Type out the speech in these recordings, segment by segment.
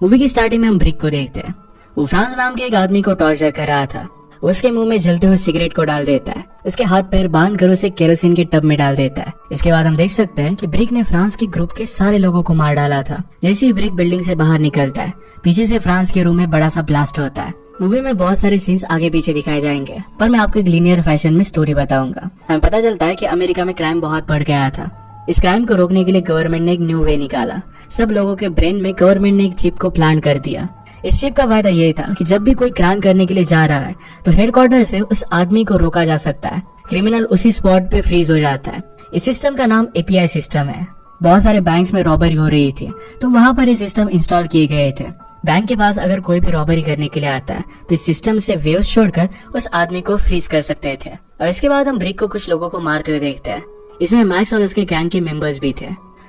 Movie की starting में हम ब्रिक को देखते हैं। वो फ्रांस नाम के एक आदमी को टॉर्चर कर रहा था। उसके मुंह में जलते हुए सिगरेट को डाल देता है, उसके हाथ पैर बांध कर उसे केरोसिन के टब में डाल देता है। इसके बाद हम देख सकते हैं कि ब्रिक ने फ्रांस के ग्रुप के सारे लोगों को मार डाला था। जैसे ही ब्रिक बिल्डिंग से बाहर निकलता है, पीछे से फ्रांस के रूम में बड़ा सा ब्लास्ट होता है। मूवी में बहुत सारे सीन्स आगे पीछे दिखाए जाएंगे, पर मैं आपको एक लीनियर फैशन में स्टोरी बताऊंगा। हमें पता चलता है कि अमेरिका में क्राइम बहुत बढ़ गया था। इस क्राइम को रोकने के लिए गवर्नमेंट ने एक न्यू वे निकाला। सब लोगों के ब्रेन में गवर्नमेंट ने एक चिप को प्लांट कर दिया। इस चिप का फायदा ये था कि जब भी कोई क्राइम करने के लिए जा रहा है तो हेडक्वार्टर से उस आदमी को रोका जा सकता है। क्रिमिनल उसी स्पॉट पे फ्रीज हो जाता है। इस सिस्टम का नाम एपीआई सिस्टम है। बहुत सारे बैंक्स में रॉबरी हो रही थी, तो वहाँ पर ये सिस्टम इंस्टॉल किए गए थे। बैंक के पास अगर कोई भी रॉबरी करने के लिए आता है तो इस सिस्टम से वेव्स छोड़कर उस आदमी को फ्रीज कर सकते थे। और इसके बाद हम ब्रिक को कुछ लोगों को मारते हुए देखते हैं। इसमें मैक्स और उसके गैंग के मेंबर्स भी थे।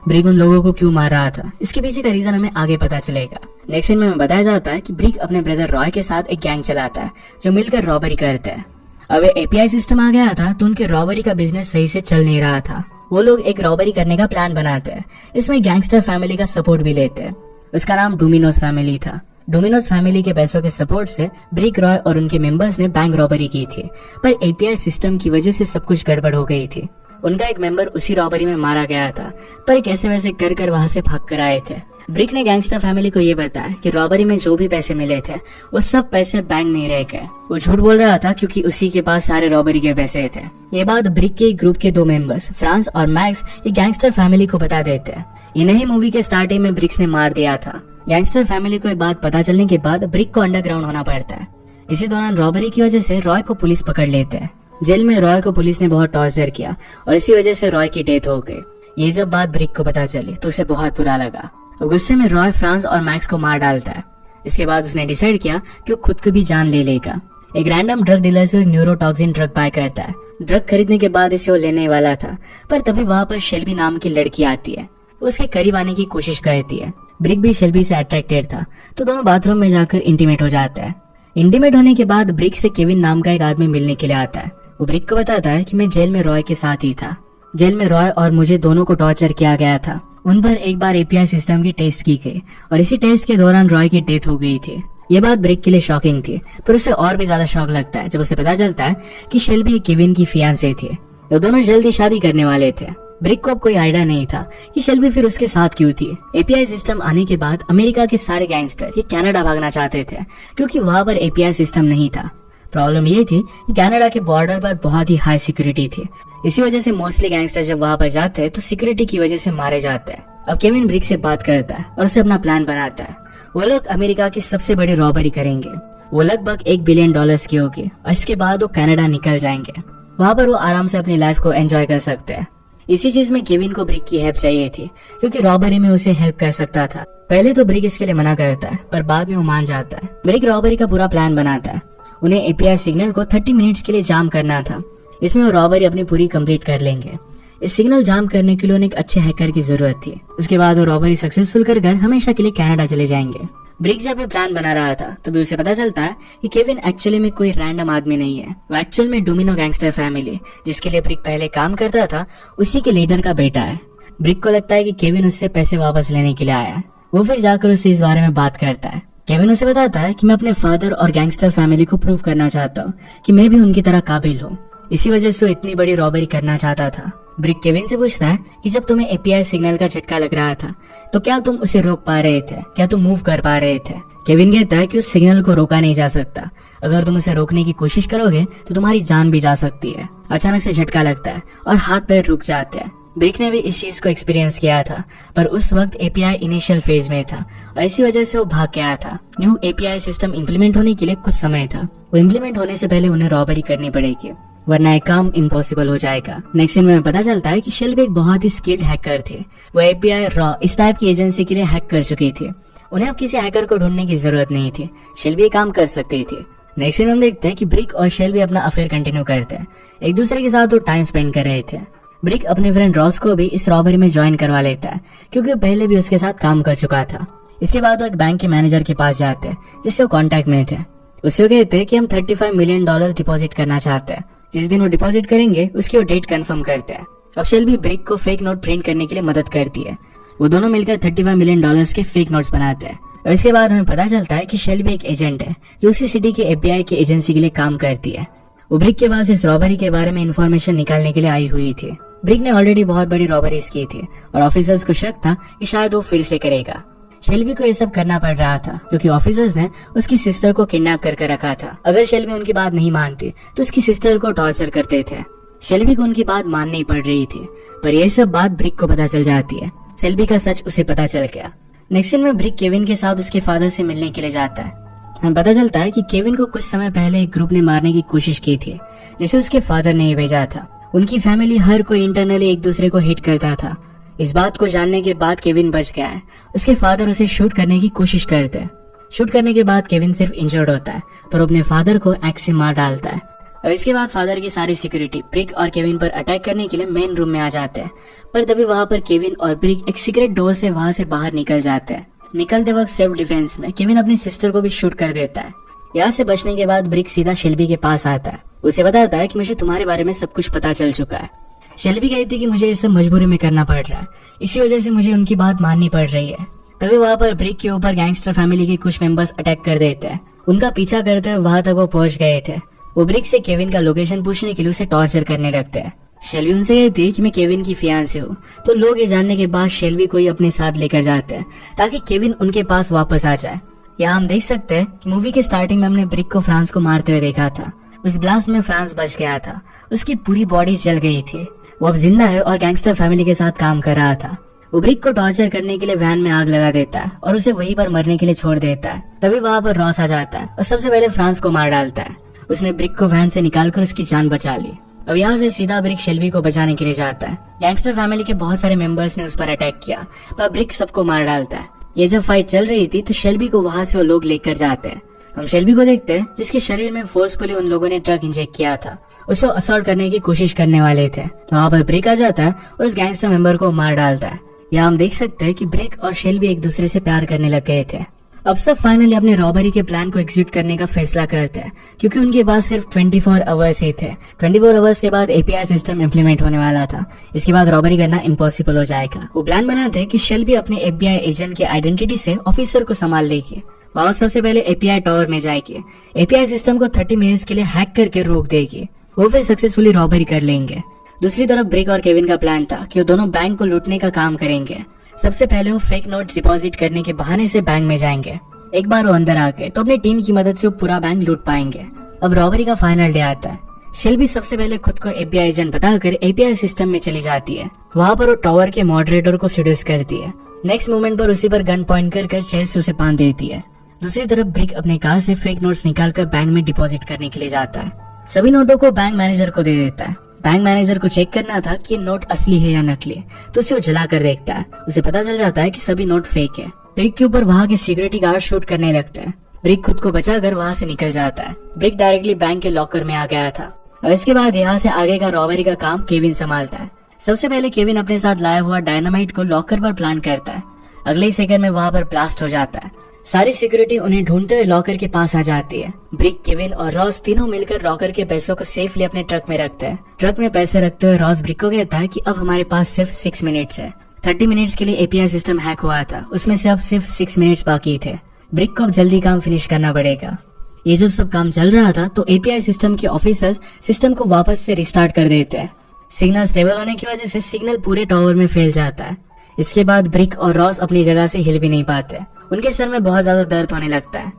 ब्रिक उन लोगों को क्यों मार रहा था, इसके पीछे का रीजन हमें आगे पता चलेगा। नेक्स्ट सीन में बताया जाता है कि ब्रिक अपने ब्रदर रॉय के साथ एक गैंग चलाता है जो मिलकर रॉबरी करते हैं। अब एपीआई सिस्टम आ गया था तो उनके रॉबरी का बिजनेस सही से चल नहीं रहा था। वो लोग एक रॉबरी करने का प्लान बनाते हैं। इसमें गैंगस्टर फैमिली का सपोर्ट भी लेते हैं। उसका नाम डोमिनोज फैमिली था। डोमिनोज फैमिली के पैसों के सपोर्ट से ब्रिक, रॉय और उनके मेंबर्स ने बैंक रॉबरी की थी, पर एपीआई सिस्टम की वजह से सब कुछ गड़बड़ हो गई थी। उनका एक मेंबर उसी रॉबरी में मारा गया था, पर कैसे वैसे कर कर वहां से भाग कर आए थे। ब्रिक ने गैंगस्टर फैमिली को ये बताया कि रॉबरी में जो भी पैसे मिले थे वो सब पैसे बैंक में रह गए। वो झूठ बोल रहा था क्योंकि उसी के पास सारे रॉबरी के पैसे थे। ये बात ब्रिक के ग्रुप के 2 मेंबर्स फ्रांस और मैक्स ये गैंगस्टर फैमिली को बता देते हैं। इन्हें ही मूवी के स्टार्टिंग में ब्रिक्स ने मार दिया था। गैंगस्टर फैमिली को ये बात पता चलने के बाद ब्रिक को अंडरग्राउंड होना पड़ता है। इसी दौरान रॉबरी की वजह से रॉय को पुलिस पकड़ लेते हैं। जेल में रॉय को पुलिस ने बहुत टॉर्चर किया और इसी वजह से रॉय की डेथ हो गई। ये जब बात ब्रिक को पता चली तो उसे बहुत बुरा लगा। गुस्से में रॉय फ्रांस और मैक्स को मार डालता है। इसके बाद उसने डिसाइड किया कि वो खुद को भी जान ले लेगा। एक रैंडम ड्रग डीलर से न्यूरोटॉक्सिन ड्रग बाय करता है। ड्रग खरीदने के बाद इसे वो लेने वाला था, पर तभी वहाँ पर शेल्बी नाम की लड़की आती है। उसके करीब आने की कोशिश करती है। ब्रिक भी शेल्बी से अट्रैक्टेड था, तो दोनों बाथरूम में जाकर इंटीमेट हो जाता है। इंटीमेट होने के बाद ब्रिक से केविन नाम का एक आदमी मिलने के लिए आता है। वो ब्रिक को बताता है कि मैं जेल में रॉय के साथ ही था। जेल में रॉय और मुझे दोनों को टॉर्चर किया गया था। उन पर एक बार एपीआई सिस्टम की टेस्ट की गई और इसी टेस्ट के दौरान रॉय की डेथ हो गई थी। ये बात ब्रिक के लिए शॉकिंग थी, पर उसे और भी ज्यादा शॉक लगता है जब उसे पता चलता है कि शेल्बी केविन की फियांसे थी। वो दोनों जल्दी शादी करने वाले थे। ब्रिक को अब कोई आइडिया नहीं था कि शेल्बी फिर उसके साथ क्यों थी। एपीआई सिस्टम आने के बाद अमेरिका के सारे गैंगस्टर ये कनाडा भागना चाहते थे क्योंकि वहाँ पर एपीआई सिस्टम नहीं था। प्रॉब्लम ये थी कि कनाडा के बॉर्डर पर बहुत ही हाई सिक्योरिटी थी। इसी वजह से मोस्टली गैंगस्टर जब वहाँ पर जाते हैं तो सिक्योरिटी की वजह से मारे जाते हैं। अब केविन ब्रिक से बात करता है और उसे अपना प्लान बनाता है। वो लोग अमेरिका की सबसे बड़ी रॉबरी करेंगे। वो लगभग $1 बिलियन की होगी और इसके बाद वो कनाडा निकल जाएंगे। वहाँ पर वो आराम से अपनी लाइफ को एंजॉय कर सकते हैं। इसी चीज में केविन को ब्रिक की हेल्प चाहिए थी क्योंकि रॉबरी में उसे हेल्प कर सकता था। पहले तो ब्रिक इसके लिए मना करता है, पर बाद में वो मान जाता है। ब्रिक रॉबरी का पूरा प्लान बनाता है। उन्हें एपीआई सिग्नल को 30 मिनट्स के लिए जाम करना था। इसमें वो रॉबरी अपनी पूरी कंप्लीट कर लेंगे। इस सिग्नल जाम करने के लिए उन्हें एक अच्छे हैकर की जरूरत थी। उसके बाद वो रॉबरी सक्सेसफुल कर हमेशा के लिए कनाडा चले जाएंगे। ब्रिक जब ये प्लान बना रहा था तभी उसे पता चलता है कि केविन एक्चुअली में कोई रैंडम आदमी नहीं है। वो एक्चुअल में डोमिनो गैंगस्टर फैमिली, जिसके लिए ब्रिक पहले काम करता था, उसी के लीडर का बेटा है। ब्रिक को लगता है कि केविन उससे पैसे वापस लेने के लिए आया है। वो फिर जाकर उससे इस बारे में बात करता है। केविन उसे बताता है कि मैं अपने फादर और गैंगस्टर फैमिली को प्रूव करना चाहता हूँ कि मैं भी उनकी तरह काबिल हूँ। इसी वजह से वो इतनी बड़ी रॉबरी करना चाहता था। ब्रिक केविन से पूछता है कि जब तुम्हें एपीआई सिग्नल का झटका लग रहा था तो क्या तुम उसे रोक पा रहे थे, क्या तुम मूव कर पा रहे थे? केविन कहता है कि उस सिग्नल को रोका नहीं जा सकता। अगर तुम उसे रोकने की कोशिश करोगे तो तुम्हारी जान भी जा सकती है। अचानक से झटका लगता है और हाथ पैर रुक जाते हैं। ब्रिक ने भी इस चीज को एक्सपीरियंस किया था, पर उस वक्त एपीआई इनिशियल फेज में था और इसी वजह से वो भाग गया था। न्यू एपीआई सिस्टम इम्प्लीमेंट होने के लिए कुछ समय था। वो इम्प्लीमेंट होने से पहले उन्हें रॉबरी करनी पड़ेगी, वरना एक काम इम्पॉसिबल हो जाएगा। नेक्स्ट सीन में पता चलता है कि शेल्बी एक बहुत ही स्किल्ड हैकर थे। वो एफबीआई, रॉ इस टाइप की एजेंसी के लिए हैक कर चुकी थी। उन्हें अब किसी हैकर को ढूंढने की जरूरत नहीं थी। शेल्बी काम कर सकती थी। नेक्स्ट सीन हम देखते हैं कि ब्रिक और शेल्बी अपना अफेयर कंटिन्यू करते हैं। एक दूसरे के साथ वो टाइम स्पेंड कर रहे थे। ब्रिक अपने फ्रेंड रॉस को भी इस रॉबरी में ज्वाइन करवा लेता है क्योंकि पहले भी उसके साथ काम कर चुका था। इसके बाद वो एक बैंक के मैनेजर के पास जाते हैं जिससे वो कांटेक्ट में थे। उससे कहते हैं कि हम $35 मिलियन डिपॉजिट करना चाहते हैं। जिस दिन वो डिपॉजिट करेंगे उसकी वो डेट कंफर्म करते हैं। अब शेल्बी ब्रिक को फेक नोट प्रिंट करने के लिए मदद करती है। वो दोनों मिलकर $35 मिलियन के फेक नोट्स बनाते हैं। और इसके बाद हमें पता चलता है कि शेल्बी एक एजेंट है जो उसी सिटी के FBI की एजेंसी के लिए काम करती है। वो ब्रिक के पास इस रॉबरी के बारे में इंफॉर्मेशन निकालने के लिए आई हुई थी। ब्रिक ने ऑलरेडी बहुत बड़ी रॉबरीज की थी और ऑफिसर्स को शक था कि शायद वो फिर से करेगा। शेल्बी को ये सब करना पड़ रहा था क्योंकि ऑफिसर्स ने उसकी सिस्टर को किडनैप करके रखा था। अगर शेल्बी उनकी बात नहीं मानती तो उसकी सिस्टर को टॉर्चर करते थे। शेल्बी को उनकी बात माननी पड़ रही थी, पर यह सब बात ब्रिक को पता चल जाती है। शेल्बी का सच उसे पता चल गया। नेक्स्ट सीन में ब्रिक केविन के साथ उसके फादर से मिलने के लिए जाता है। हमें पता चलता है कि केविन को कुछ समय पहले एक ग्रुप ने मारने की कोशिश की थी जिसे उसके फादर ने ही भेजा था। उनकी फैमिली हर कोई इंटरनली एक दूसरे को हिट करता था। इस बात को जानने के बाद केविन बच गया है। उसके फादर उसे शूट करने की कोशिश करते हैं। शूट करने के बाद केविन सिर्फ इंजर्ड होता है, पर अपने फादर को एक्स से मार डालता है। और इसके बाद फादर की सारी सिक्योरिटी ब्रिक और केविन पर अटैक करने के लिए मेन रूम में आ जाते हैं, पर तभी वहाँ पर केविन और ब्रिक एक सीक्रेट डोर से वहाँ से बाहर निकल जाते हैं। निकलते वक्त सेल्फ डिफेंस में केविन अपनी सिस्टर को भी शूट कर देता है। यहाँ से बचने के बाद ब्रिक सीधा शेल्बी के पास आता है। उसे बताता है कि मुझे तुम्हारे बारे में सब कुछ पता चल चुका है। शेल्बी कहती कि मुझे ये सब मजबूरी में करना पड़ रहा है, इसी वजह से मुझे उनकी बात माननी पड़ रही है। तभी वहाँ पर ब्रिक के ऊपर गैंगस्टर फैमिली के कुछ मेंबर्स अटैक कर देते हैं। उनका पीछा करते हुए वहाँ तक वो पहुंच गए थे। वो ब्रिक से केविन का लोकेशन पूछने के लिए उसे टॉर्चर करने लगते हैं। शेल्बी उनसे कहती है कि मैं केविन की फियांसे हूँ, तो लोग ये जानने के बाद शेल्बी को ही अपने साथ लेकर जाते हैं ताकि केविन उनके पास वापस आ जाए। यहाँ हम देख सकते हैं कि मूवी के स्टार्टिंग में हमने ब्रिक को फ्रांस को मारते हुए देखा था। उस ब्लास्ट में फ्रांस बच गया था, उसकी पूरी बॉडी जल गई थी। वो अब जिंदा है और गैंगस्टर फैमिली के साथ काम कर रहा था। वो ब्रिक को टॉर्चर करने के लिए वैन में आग लगा देता है और उसे वहीं पर मरने के लिए छोड़ देता है। तभी वहाँ पर रॉस आ जाता है और सबसे पहले फ्रांस को मार डालता है। उसने ब्रिक को वैन से निकालकर उसकी जान बचा ली। अब यहाँ से सीधा ब्रिक शेल्बी को बचाने के लिए जाता है। गैंगस्टर फैमिली के बहुत सारे मेंबर्स ने उस पर अटैक किया, पर ब्रिक सबको मार डालता है। ये जब फाइट चल रही थी तो शेल्बी को वहाँ से वो लोग लेकर जाते हैं। हम शेल्बी को देखते हैं जिसके शरीर में फोर्सफुली उन लोगों ने ड्रग इंजेक्ट किया था। उसे असॉल्ट करने की कोशिश करने वाले थे। वहाँ पर ब्रिक आ जाता है और उस गैंगस्टर मेंबर को मार डालता है। यहाँ हम देख सकते हैं कि ब्रिक और शेल्बी एक दूसरे से प्यार करने लग गए थे। अब सब फाइनली अपने रॉबरी के प्लान को एग्जीक्यूट करने का फैसला करते हैं क्योंकि उनके पास सिर्फ 24 आवर्स ही थे। 24 आवर्स के बाद API सिस्टम इम्प्लीमेंट होने वाला था। इसके बाद रॉबरी करना इम्पॉसिबल हो जाएगा। वो प्लान बनाते हैं कि शेल्बी अपने FBI एजेंट की आइडेंटिटी से ऑफिसर को संभाल लेगी। वह सबसे पहले API टावर में जाएगी। API सिस्टम को 30 मिनट्स के लिए हैक करके रोक देगी। वो फिर सक्सेसफुली रॉबरी कर लेंगे। दूसरी तरफ ब्रिक और केविन का प्लान था कि वो दोनों बैंक को लूटने का काम करेंगे। सबसे पहले वो फेक नोट डिपॉजिट करने के बहाने से बैंक में जाएंगे। एक बार वो अंदर आ गए तो अपनी टीम की मदद से वो पूरा बैंक लूट पाएंगे। अब रॉबरी का फाइनल डे आता है। शेल्बी सबसे पहले खुद को FBI एजेंट बताकर API सिस्टम में चली जाती है। वहाँ पर वो टावर के मॉडरेटर को सीड्यूस करती है। नेक्स्ट मोमेंट पर उसी पर गन पॉइंट कर चेस्ट से उसे बांध देती है। दूसरी तरफ ब्रिक अपने कार से फेक नोट्स निकालकर बैंक में डिपॉजिट करने के लिए जाता है। सभी नोटों को बैंक मैनेजर को दे देता है। बैंक मैनेजर को चेक करना था कि ये नोट असली है या नकली, तो उसे वो जला कर देखता है। उसे पता चल जाता है कि सभी नोट फेक है। ब्रिक के ऊपर वहाँ के सिक्योरिटी गार्ड शूट करने लगते हैं। ब्रिक खुद को बचाकर वहाँ से निकल जाता है। ब्रिक डायरेक्टली बैंक के लॉकर में आ गया था। और इसके बाद यहाँ से आगे का रॉबरी का काम केविन संभालता है। सबसे पहले केविन अपने साथ लाया हुआ डायनामाइट को लॉकर पर प्लांट करता है। अगले ही सेकंड में वहाँ पर ब्लास्ट हो जाता है। सारी सिक्योरिटी उन्हें ढूंढते हुए लॉकर के पास आ जाती है। ब्रिक, केविन और रॉस तीनों मिलकर लॉकर के पैसों को सेफली अपने ट्रक में रखते हैं। ट्रक में पैसे रखते हुए रॉस ब्रिक को कहता है कि अब हमारे पास सिर्फ 6 मिनट्स है। 30 मिनट्स के लिए API सिस्टम हैक हुआ था, उसमें से अब सिर्फ 6 मिनट्स बाकी थे। ब्रिक को अब जल्दी काम फिनिश करना पड़ेगा। ये जब सब काम चल रहा था तो API सिस्टम के ऑफिसर्स सिस्टम को वापस से रिस्टार्ट कर देते हैं। सिग्नल स्टेबल होने की वजह से सिग्नल पूरे टावर में फैल जाता है। इसके बाद ब्रिक और रॉस अपनी जगह से हिल भी नहीं पाते। उनके सर में बहुत ज्यादा दर्द होने लगता है।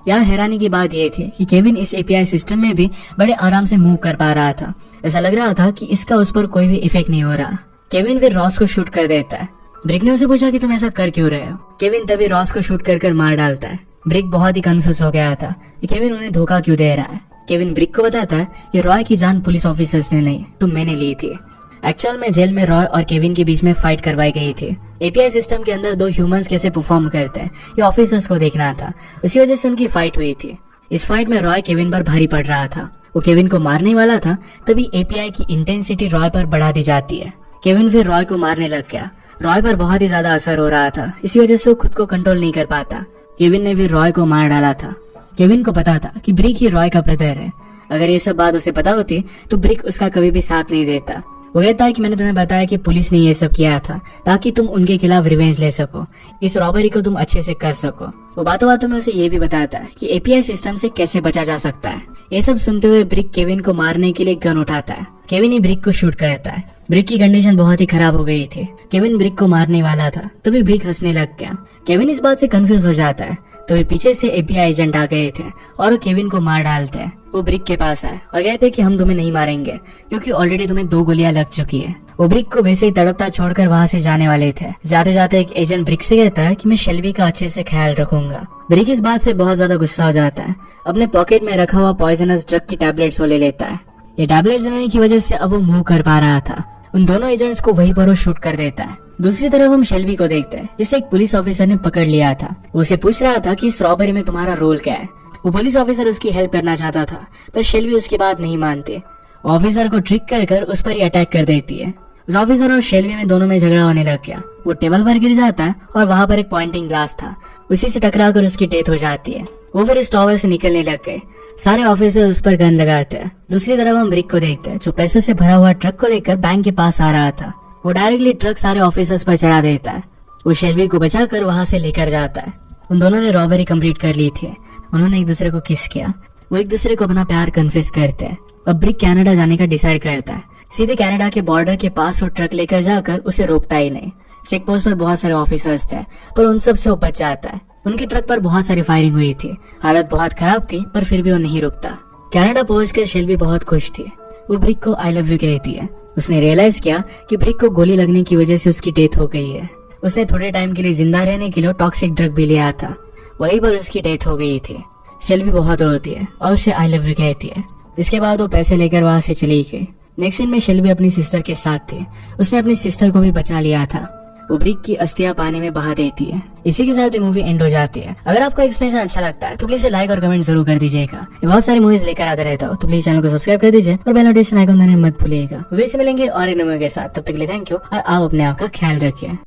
यहाँ हैरानी की बात यह थी कि केविन इस API सिस्टम में भी बड़े आराम से मूव कर पा रहा था। ऐसा लग रहा था कि इसका उस पर कोई भी इफेक्ट नहीं हो रहा। केविन फिर रॉस को शूट कर देता है। ब्रिक ने उसे पूछा कि तुम ऐसा कर क्यों रहे हो। केविन तभी रॉस को शूट कर मार डालता है। ब्रिक बहुत ही कंफ्यूज हो गया था कि केविन उन्हें धोखा क्यों दे रहा है। केविन ब्रिक को बताता है कि रॉय की जान पुलिस ऑफिसर्स ने नहीं, तो मैंने ली थी। एक्चुअल में जेल में रॉय और केविन के बीच में फाइट करवाई गई थी। API सिस्टम के अंदर 2 ह्यूमंस कैसे परफॉर्म करते हैं ये ऑफिसर्स को देखना था, उसी वजह से उनकी फाइट हुई थी। इस फाइट में रॉय केविन पर भारी पड़ रहा था। वो केविन को मारने वाला था, तभी API की इंटेंसिटी रॉय पर बढ़ा दी जाती है। केविन फिर रॉय को मारने लग गया। रॉय पर बहुत ही ज्यादा असर हो रहा था, इसी वजह से वो खुद को कंट्रोल नहीं कर पाता। केविन ने फिर रॉय को मार डाला था। केविन को पता था कि ब्रिक ही रॉय का ब्रदर है। अगर ये सब बात उसे पता होती तो ब्रिक उसका कभी भी साथ नहीं देता। वो कहता है कि मैंने तुम्हें बताया कि पुलिस ने ये सब किया था ताकि तुम उनके खिलाफ रिवेंज ले सको, इस रॉबरी को तुम अच्छे से कर सको। वो बातों बातों में उसे ये भी बताता है कि एपीआई सिस्टम से कैसे बचा जा सकता है। ये सब सुनते हुए ब्रिक केविन को मारने के लिए गन उठाता है। केविन ही ब्रिक को शूट करता है। ब्रिक की कंडीशन बहुत ही खराब हो गई थी। केविन ब्रिक को मारने वाला था, तभी ब्रिक हंसने लग गया। केविन इस बात से कंफ्यूज हो जाता है। तभी पीछे से एपीआई एजेंट आ गए थे और वो केविन को मार डालते हैं। वो ब्रिक के पास आए और कहते हैं कि हम तुम्हें नहीं मारेंगे क्योंकि ऑलरेडी तुम्हें 2 गोलियां लग चुकी है। वो ब्रिक को वैसे ही तड़पता छोड़कर वहाँ से जाने वाले थे। जाते जाते एक एजेंट ब्रिक से कहता है कि मैं शेल्बी का अच्छे से ख्याल रखूंगा। ब्रिक इस बात से बहुत ज्यादा गुस्सा हो जाता है। अपने पॉकेट में रखा हुआ पॉइजनस ड्रग की टैबलेट्स वो ले लेता है। ये टैबलेट्स लेने की वजह से अब वो मूव कर पा रहा था। उन दोनों एजेंट्स को वहीं पर वो शूट कर देता है। दूसरी तरफ हम शेल्बी को देखते हैं जिसे एक पुलिस ऑफिसर ने पकड़ लिया था। वो उसे पूछ रहा था कि इस रॉबरी में तुम्हारा रोल क्या है। वो पुलिस ऑफिसर उसकी हेल्प करना चाहता था पर शेल्बी उसकी बात नहीं मानती। ऑफिसर को ट्रिक कर उस पर ही अटैक कर देती है। उस ऑफिसर और शेल्बी में दोनों में झगड़ा होने लग गया। वो टेबल पर गिर जाता है और वहाँ पर एक पॉइंटिंग ग्लास था, उसी से टकराकर उसकी डेथ हो जाती है। वो फिर इस टॉवर से निकलने लग गए। सारे ऑफिसर उस पर गन लगाते हैं। दूसरी तरफ हम ब्रिक को देखते हैं जो पैसों से भरा हुआ ट्रक को लेकर बैंक के पास आ रहा था। वो डायरेक्टली ट्रक सारे ऑफिसर्स पर चढ़ा देता है। वो शेल्बी को बचाकर वहाँ से लेकर जाता है। उन दोनों ने रॉबरी कंप्लीट कर ली थी। उन्होंने एक दूसरे को किस किया। वो एक दूसरे को अपना प्यार कन्फेस करते हैं। अब ब्रिक कनाडा जाने का डिसाइड करता है। सीधे कनाडा के बॉर्डर के पास वो ट्रक लेकर जाकर उसे रोकता ही नहीं। चेक पोस्ट पर बहुत सारे ऑफिसर्स थे पर उन सब से वो बच जाता है। उनके ट्रक पर बहुत सारी फायरिंग हुई थी। हालत बहुत खराब थी पर फिर भी वो नहीं रुकता। कनाडा पहुंचकर शेल्बी बहुत खुश थी। वो ब्रिक को आई लव यू कहती है। उसने रियलाइज किया कि ब्रिक को गोली लगने की वजह से उसकी डेथ हो गई है। उसने थोड़े टाइम के लिए जिंदा रहने के लिए टॉक्सिक ड्रग भी लिया था, वहीं पर उसकी डेथ हो गई थी। शेल्बी बहुत रोती है और उसे आई लव यू कहती है। इसके बाद वो पैसे लेकर वहां से चली गई। नेक्स्ट सीन में शेल्बी अपनी सिस्टर के साथ थी। उसने अपनी सिस्टर को भी बचा लिया था। वो ब्रिक की अस्थियां पानी में बहा देती है। इसी के साथ ये मूवी एंड हो जाती है। अगर आपको एक्सप्लेनेशन अच्छा लगता है तो प्लीज लाइक और कमेंट जरूर कर दीजिएगा। ये बहुत सारी मूवीज लेकर आता रहता हूँ तो प्लीज चैनल को सब्सक्राइब कर दीजिए और बेल नोटिफिकेशन आइकन दबाना मत भूलिएगा। फिर से मिलेंगे और एक नए मूवी के साथ। तब तक के लिए थैंक यू और आप अपने आप का ख्याल रखिए।